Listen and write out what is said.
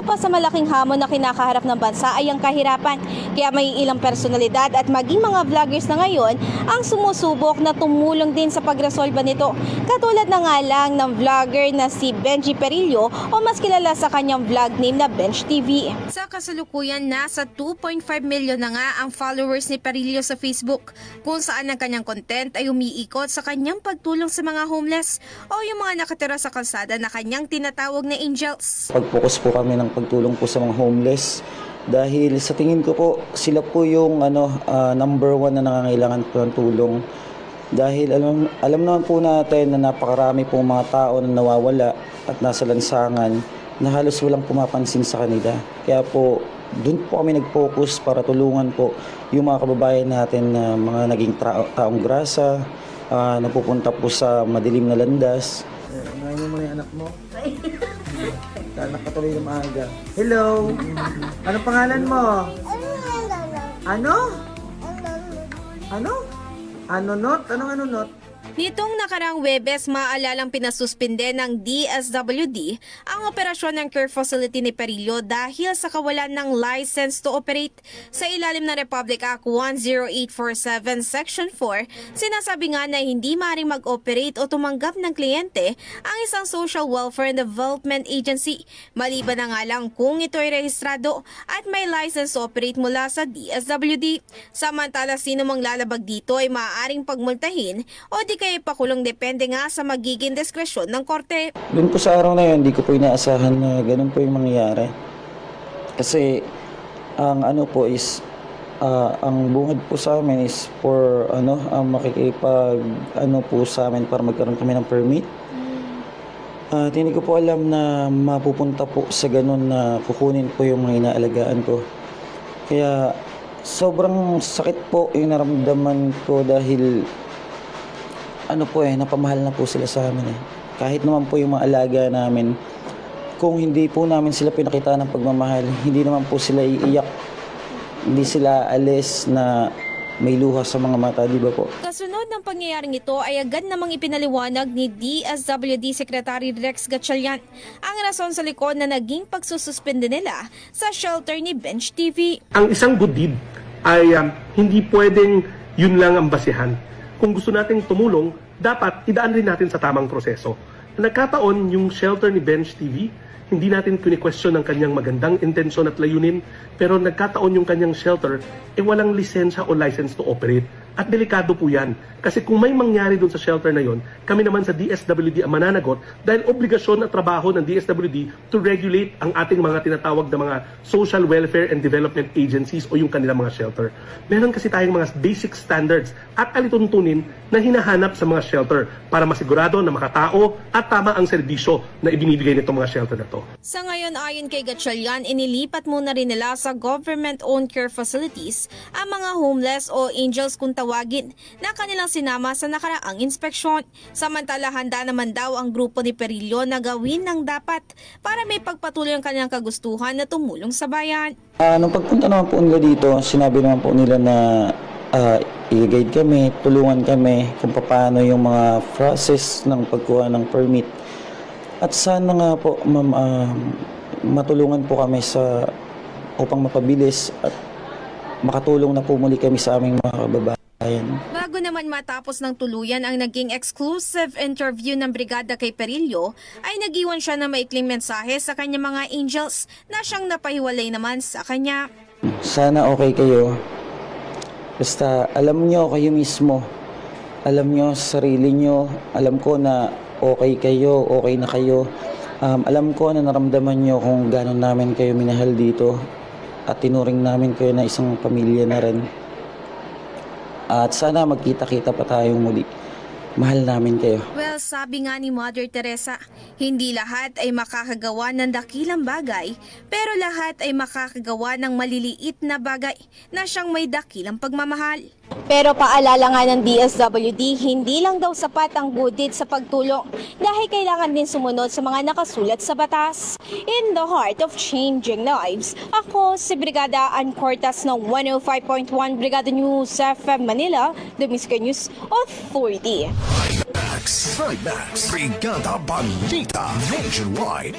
Isa pa sa malaking hamon na kinakaharap ng bansa ay ang kahirapan. Kaya may ilang personalidad at maging mga vloggers na ngayon ang sumusubok na tumulong din sa pagresolba nito. Katulad na nga lang ng vlogger na si Benji Perillo o mas kilala sa kanyang vlog name na Benj TV. Sa kasalukuyan, nasa 2.5 million na nga ang followers ni Perillo sa Facebook, kung saan ang kanyang content ay umiikot sa kanyang pagtulong sa mga homeless o yung mga nakatira sa kalsada na kanyang tinatawag na angels. Pag-focus po kami ng pagtulong po sa mga homeless dahil sa tingin ko po sila po yung number one na nangangailangan po ng tulong. Dahil alam naman po natin na napakarami pong mga tao na nawawala at nasa lansangan na halos walang pumapansin sa kanila. Kaya po doon po kami nag-focus para tulungan po yung mga kababayan natin na mga naging taong grasa, napupunta po sa madilim na landas. Ngayon mo na yung anak mo. Nakatuloy na maaga. Hello! Anong pangalan mo? Ano? Ano? Ano not? Anong ano not? Nitong nakarang Webes, maalalang pinasuspinde ng DSWD ang operasyon ng care facility ni Perillo dahil sa kawalan ng license to operate. Sa ilalim ng Republic Act 10847 Section 4, sinasabi nga na hindi maaaring mag-operate o tumanggap ng kliyente ang isang Social Welfare and Development Agency, maliban na nga lang kung ito ay rehistrado at may license to operate mula sa DSWD. Samantala, sino mang lalabag dito ay maaaring pagmultahin o di kaya pakulong, depende nga sa magiging diskresyon ng korte. Doon po sa araw na yun, hindi ko po inaasahan na ganun po yung mangyayari. Kasi ang po is ang bungad po sa amin is for makikipag po sa amin para magkaroon kami ng permit. Hindi ko po alam na mapupunta po sa ganun na kukunin po yung mga inaalagaan ko. Kaya sobrang sakit po yung naramdaman ko dahil napamahal na po sila sa amin. Kahit naman po yung mga alaga namin, kung hindi po namin sila pinakita ng pagmamahal, hindi naman po sila iiyak, hindi sila alis na may luha sa mga mata, di ba po? Kasunod ng pangyayaring ito ay agad namang ipinaliwanag ni DSWD Secretary Rex Gatchalian ang rason sa likod na naging pagsususpende nila sa shelter ni Benj TV. Ang isang good deed ay hindi pwedeng yun lang ang basihan. Kung gusto nating tumulong, dapat idaan rin natin sa tamang proseso. Nagkataon yung shelter ni Benj TV, hindi natin kini-question ang kanyang magandang intensyon at layunin, pero nagkataon yung kanyang shelter, walang lisensya o license to operate. At delikado po yan. Kasi kung may mangyari dun sa shelter na yon, kami naman sa DSWD ang mananagot dahil obligasyon at trabaho ng DSWD to regulate ang ating mga tinatawag na mga social welfare and development agencies o yung kanilang mga shelter. Meron kasi tayong mga basic standards at alituntunin na hinahanap sa mga shelter para masigurado na makatao at tama ang serbisyo na ibinibigay nitong mga shelter na to. Sa ngayon, ayon kay Gatchalian, inilipat muna rin nila sa government-owned care facilities ang mga homeless o angels kung tawagin na kanilang sinama sa nakaraang inspeksyon. Samantala, handa naman daw ang grupo ni Perillo na gawin ng dapat para may pagpatuloy ang kanilang kagustuhan na tumulong sa bayan. Nung pagpunta naman po nila dito, sinabi naman po nila na i-guide kami, tulungan kami kung paano yung mga process ng pagkuha ng permit. At sana nga po, matulungan po kami upang mapabilis at makatulong na po muli kami sa aming mga kababayan. Bago naman matapos ng tuluyan ang naging exclusive interview ng brigada kay Perillo, ay nag-iwan siya ng maikling mensahe sa kanyang mga angels na siyang napahiwalay naman sa kanya. Sana okay kayo. Basta alam nyo kayo mismo. Alam nyo sa sarili nyo. Alam ko na okay kayo, okay na kayo. Alam ko na naramdaman nyo kung gano'n namin kayo minahal dito. At tinuring namin kayo na isang pamilya na rin. At sana magkita-kita pa tayong muli. Mahal namin kayo. Well, sabi nga ni Mother Teresa, hindi lahat ay makakagawa ng dakilang bagay, pero lahat ay makakagawa ng maliliit na bagay na siyang may dakilang pagmamahal. Pero paalala nga ng DSWD, hindi lang daw sapat ang good deed sa pagtulong dahil kailangan din sumunod sa mga nakasulat sa batas. In the heart of changing lives, ako si Brigada Ann Cortas ng 105.1 Brigada News FM Manila, The Miska News Authority. Trimax, Brigada Balita Nationwide.